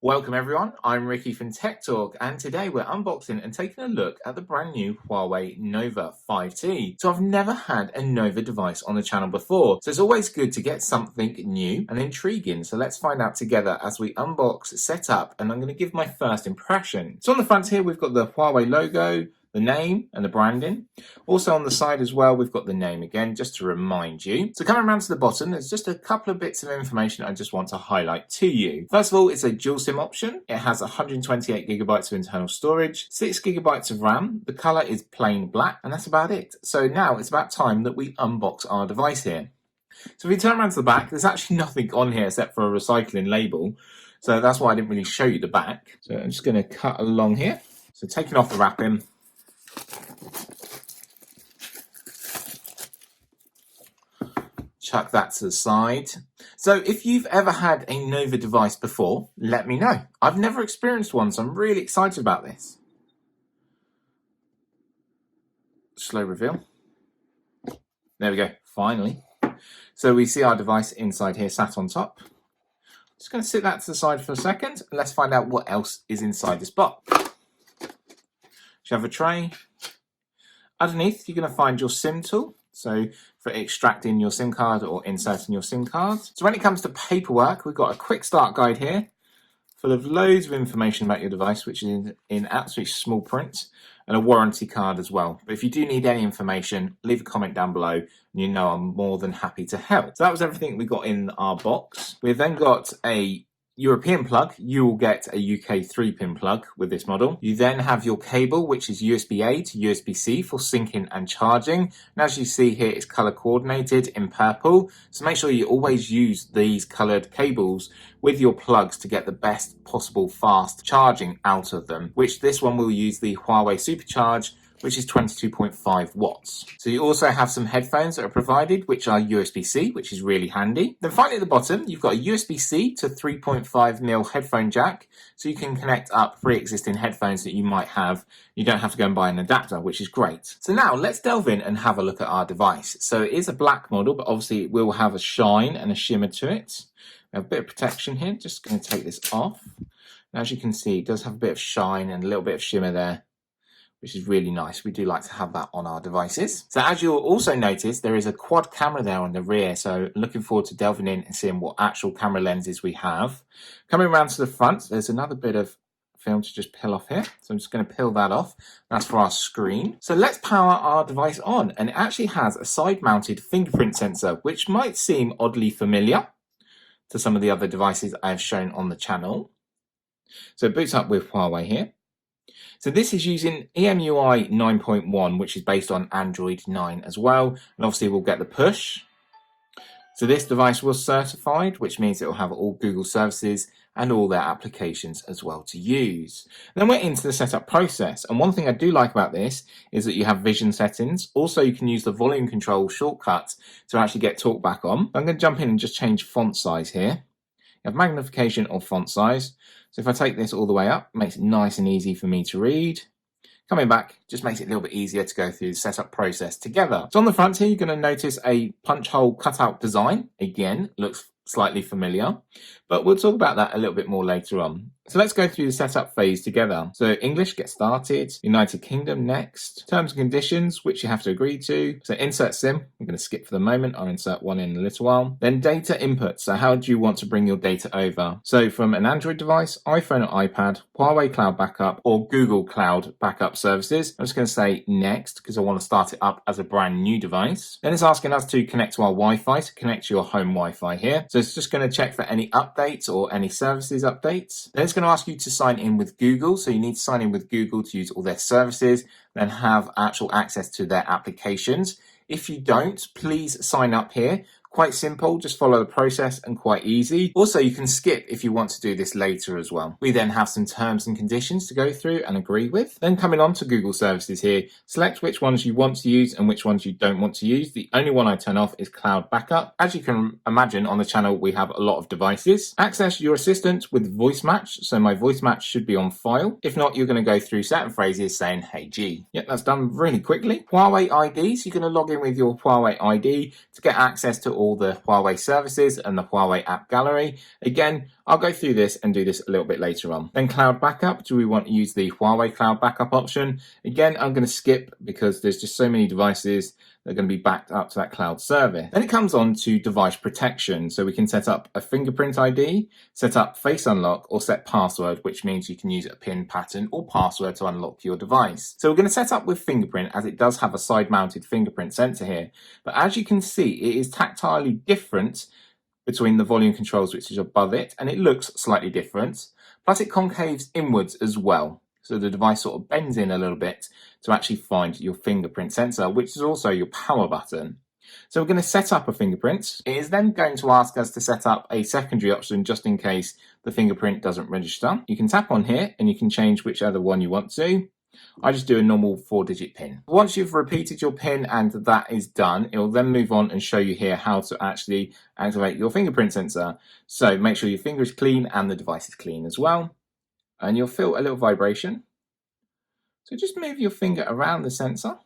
Welcome everyone, I'm Ricky from Tech Talk, and today we're unboxing and taking a look at the brand new Huawei Nova 5T. So I've never had a Nova device on the channel before, so it's always good to get something new and intriguing. So let's find out together as we unbox, set up, and I'm going to give my first impression. So on the front here we've got the Huawei logo, the name and the branding. Also on the side as well, we've got the name again, just to remind you. So coming around to the bottom, there's just a couple of bits of information I just want to highlight to you. First of all, it's a dual SIM option. It has 128 gigabytes of internal storage, 6 gigabytes of RAM. The color is plain black, and that's about it. So now it's about time that we unbox our device here. So if we turn around to the back, there's actually nothing on here except for a recycling label. So that's why I didn't really show you the back. So I'm just going to cut along here. So taking off the wrapping. Chuck that to the side. So if you've ever had a Nova device before, let me know. I've never experienced one, so I'm really excited about this. Slow reveal. There we go, finally. So we see our device inside here sat on top. Just going to sit that to the side for a second. And let's find out what else is inside this box. You have a tray. Underneath, you're going to find your SIM tool. So for extracting your SIM card or inserting your SIM card. So when it comes to paperwork, we've got a quick start guide here full of loads of information about your device, which is in absolutely small print, and a warranty card as well. But if you do need any information, leave a comment down below and you know I'm more than happy to help. So that was everything we got in our box. We've then got a European plug. You will get a UK 3-pin plug with this model. You then have your cable, which is USB-A to USB-C for syncing and charging. And as you see here, it's color coordinated in purple. So make sure you always use these colored cables with your plugs to get the best possible fast charging out of them, which this one will use the Huawei Supercharge, which is 22.5 watts. So you also have some headphones that are provided, which are USB-C, which is really handy. Then finally at the bottom, you've got a USB-C to 3.5mm headphone jack, so you can connect up pre-existing headphones that you might have. You don't have to go and buy an adapter, which is great. So now let's delve in and have a look at our device. So it is a black model, but obviously it will have a shine and a shimmer to it. We have a bit of protection here, just going to take this off. And as you can see, it does have a bit of shine and a little bit of shimmer there, which is really nice. We do like to have that on our devices. So as you'll also notice, there is a quad camera there on the rear. So looking forward to delving in and seeing what actual camera lenses we have. Coming around to the front, there's another bit of film to just peel off here. So I'm just going to peel that off. That's for our screen. So let's power our device on. And it actually has a side-mounted fingerprint sensor, which might seem oddly familiar to some of the other devices I've shown on the channel. So it boots up with Huawei here. So this is using EMUI 9.1, which is based on Android 9 as well. And obviously we'll get the push. So this device was certified, which means it will have all Google services and all their applications as well to use. Then we're into the setup process. And one thing I do like about this is that you have vision settings. Also, you can use the volume control shortcut to actually get talkback on. I'm going to jump in and just change font size here. You have magnification or font size. So if I take this all the way up, it makes it nice and easy for me to read. Coming back just makes it a little bit easier to go through the setup process together. So on the front here, you're going to notice a punch hole cutout design. Again, looks slightly familiar, but we'll talk about that a little bit more later on. So let's go through the setup phase together. So English, get started. United Kingdom, next. Terms and conditions, which you have to agree to. So insert SIM, I'm going to skip for the moment. I'll insert one in a little while. Then data input. So how do you want to bring your data over? So from an Android device, iPhone or iPad, Huawei Cloud Backup, or Google Cloud Backup services. I'm just going to say next because I want to start it up as a brand new device. Then it's asking us to connect to our Wi-Fi, to connect to your home Wi-Fi here. So it's just going to check for any updates or any services updates. Then it's going to ask you to sign in with Google. So you need to sign in with Google to use all their services, then have actual access to their applications. If you don't, please sign up here. Quite simple, just follow the process and quite easy. Also, you can skip if you want to do this later as well. We then have some terms and conditions to go through and agree with. Then coming on to Google services here, select which ones you want to use and which ones you don't want to use. The only one I turn off is Cloud Backup. As you can imagine, on the channel, we have a lot of devices. Access your assistant with voice match. So my voice match should be on file. If not, you're going to go through certain phrases saying, "Hey G." Yep, that's done really quickly. Huawei IDs, you're going to log in with your Huawei ID to get access to all the Huawei services and the Huawei app gallery. Again, I'll go through this and do this a little bit later on. Then cloud backup. Do we want to use the Huawei cloud backup option? Again, I'm going to skip because there's just so many devices that are going to be backed up to that cloud service. Then it comes on to device protection. So we can set up a fingerprint ID, set up face unlock, or set password, which means you can use a PIN pattern or password to unlock your device. So we're going to set up with fingerprint, as it does have a side mounted fingerprint sensor here. But as you can see, it is tactilely different between the volume controls, which is above it, and it looks slightly different. Plus it concaves inwards as well. So the device sort of bends in a little bit to actually find your fingerprint sensor, which is also your power button. So we're going to set up a fingerprint. It is then going to ask us to set up a secondary option just in case the fingerprint doesn't register. You can tap on here and you can change whichever one you want to. I just do a normal 4-digit PIN. Once you've repeated your PIN and that is done, it will then move on and show you here how to actually activate your fingerprint sensor. So make sure your finger is clean and the device is clean as well. And you'll feel a little vibration. So just move your finger around the sensor.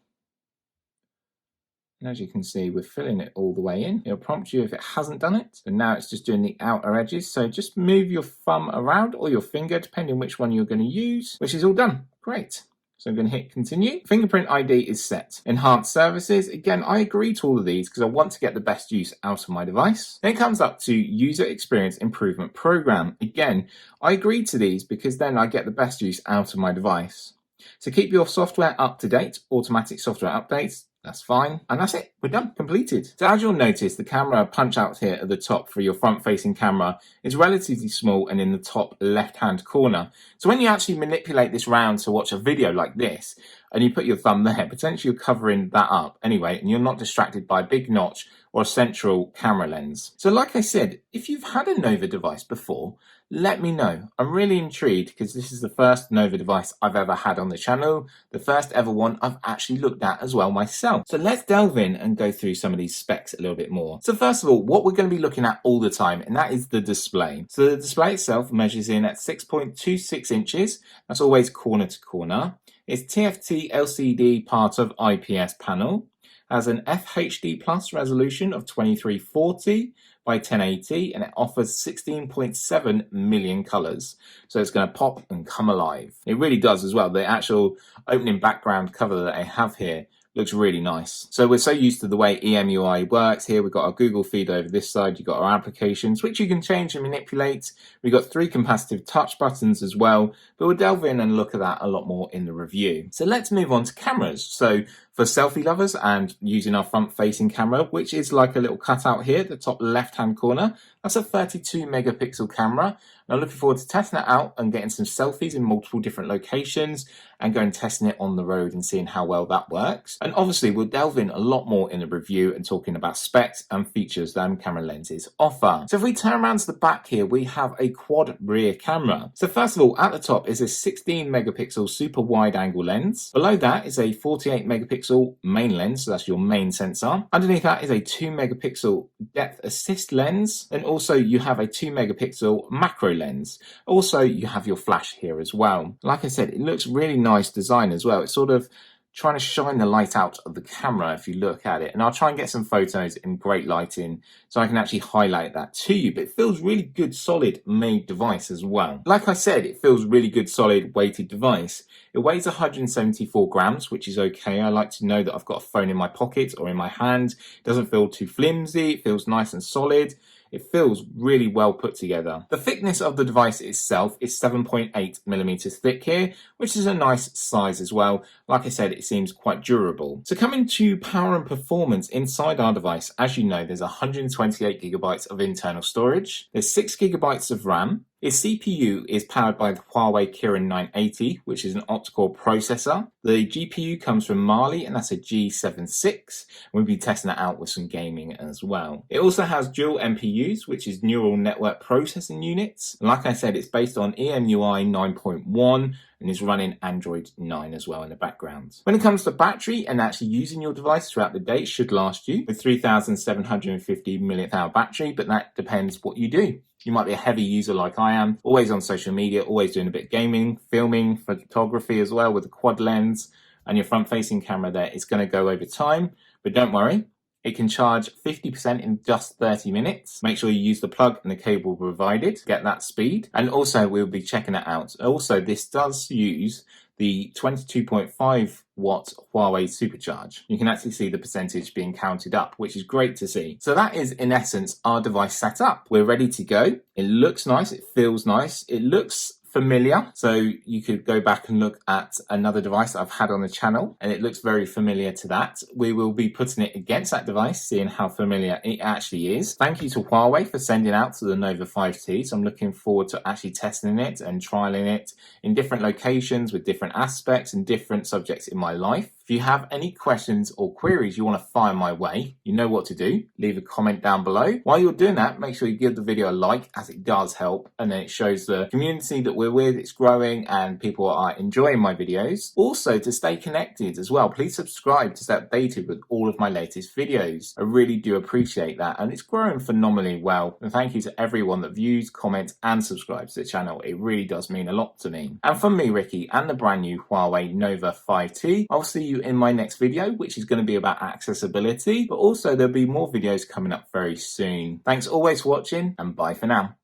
And as you can see, we're filling it all the way in. It'll prompt you if it hasn't done it. And now it's just doing the outer edges. So just move your thumb around or your finger, depending on which one you're going to use, which is all done. Great. So I'm going to hit continue. Fingerprint ID is set. Enhanced services. Again, I agree to all of these because I want to get the best use out of my device. Then it comes up to user experience improvement program. Again, I agree to these because then I get the best use out of my device. So keep your software up to date, automatic software updates. That's fine. And that's it. We're done. Completed. So as you'll notice, the camera punch out here at the top for your front facing camera is relatively small and in the top left hand corner. So when you actually manipulate this round to watch a video like this and you put your thumb there, potentially you're covering that up anyway and you're not distracted by a big notch or a central camera lens. So like I said, if you've had a Nova device before, let me know. I'm really intrigued because this is the first Nova device I've ever had on the channel, the first ever one I've actually looked at as well myself. So let's delve in and go through some of these specs a little bit more. So first of all, what we're going to be looking at all the time, and that is the display. So the display itself measures in at 6.26 inches. That's always corner to corner. It's TFT LCD part of IPS panel. Has an FHD plus resolution of 2340 by 1080 and it offers 16.7 million colors. So it's going to pop and come alive. It really does as well. The actual opening background cover that I have here looks really nice. So we're so used to the way EMUI works. Here we've got our Google feed over this side. You've got our applications, which you can change and manipulate. We've got 3 capacitive touch buttons as well, but we'll delve in and look at that a lot more in the review. So let's move on to cameras. So for selfie lovers and using our front facing camera, which is like a little cutout here at the top left hand corner, that's a 32 megapixel camera. And I'm looking forward to testing that out and getting some selfies in multiple different locations and going testing it on the road and seeing how well that works. And obviously we'll delve in a lot more in the review and talking about specs and features that camera lenses offer. So if we turn around to the back here, we have a quad rear camera. So first of all, at the top is a 16 megapixel super wide angle lens. Below that is a 48 megapixel main lens, so that's your main sensor. Underneath that is a 2 megapixel depth assist lens. And also you have a 2 megapixel macro lens. Also you have your flash here as well. Like I said, it looks really nice design as well. It's sort of trying to shine the light out of the camera if you look at it. And I'll try and get some photos in great lighting so I can actually highlight that to you. But it feels really good, solid made device as well. Like I said, it feels really good, solid weighted device. It weighs 174 grams, which is okay. I like to know that I've got a phone in my pocket or in my hand. It doesn't feel too flimsy. It feels nice and solid. It feels really well put together. The thickness of the device itself is 7.8 millimeters thick here, which is a nice size as well. Like I said, it seems quite durable. So coming to power and performance inside our device, as you know, there's 128 gigabytes of internal storage. There's 6 gigabytes of RAM. Its CPU is powered by the Huawei Kirin 980, which is an octa-core processor. The GPU comes from Mali, and that's a G76. We'll be testing that out with some gaming as well. It also has dual NPUs, which is neural network processing units. And like I said, it's based on EMUI 9.1 and is running Android 9 as well in the background. When it comes to battery and actually using your device throughout the day, it should last you with 3,750 milliamp hour battery, but that depends what you do. You might be a heavy user like I am, always on social media, always doing a bit of gaming, filming, photography as well with a quad lens, and your front-facing camera there is going to go over time. But don't worry, It can charge 50% in just 30 minutes. Make sure you use the plug and the cable provided to get that speed. And also we'll be checking it out. Also, this does use the 22.5 watt Huawei Supercharge. You can actually see the percentage being counted up, which is great to see. So that is in essence our device set up. We're ready to go. It looks nice, it feels nice, it looks familiar. So you could go back and look at another device that I've had on the channel and it looks very familiar to that. We will be putting it against that device, seeing how familiar it actually is. Thank you to Huawei for sending out to the Nova 5T. So I'm looking forward to actually testing it and trialing it in different locations with different aspects and different subjects in my life. If you have any questions or queries you want to fire my way, you know what to do. Leave a comment down below. While you're doing that, make sure you give the video a like, as it does help, and then it shows the community that we're with, it's growing and people are enjoying my videos. Also, to stay connected as well, please subscribe to stay updated with all of my latest videos. I really do appreciate that, and it's growing phenomenally well. And thank you to everyone that views, comments and subscribes to the channel. It really does mean a lot to me. And from me, Ricky, and the brand new Huawei Nova 5T, I'll see you in my next video, which is going to be about accessibility, but also there'll be more videos coming up very soon. Thanks always for watching, and bye for now.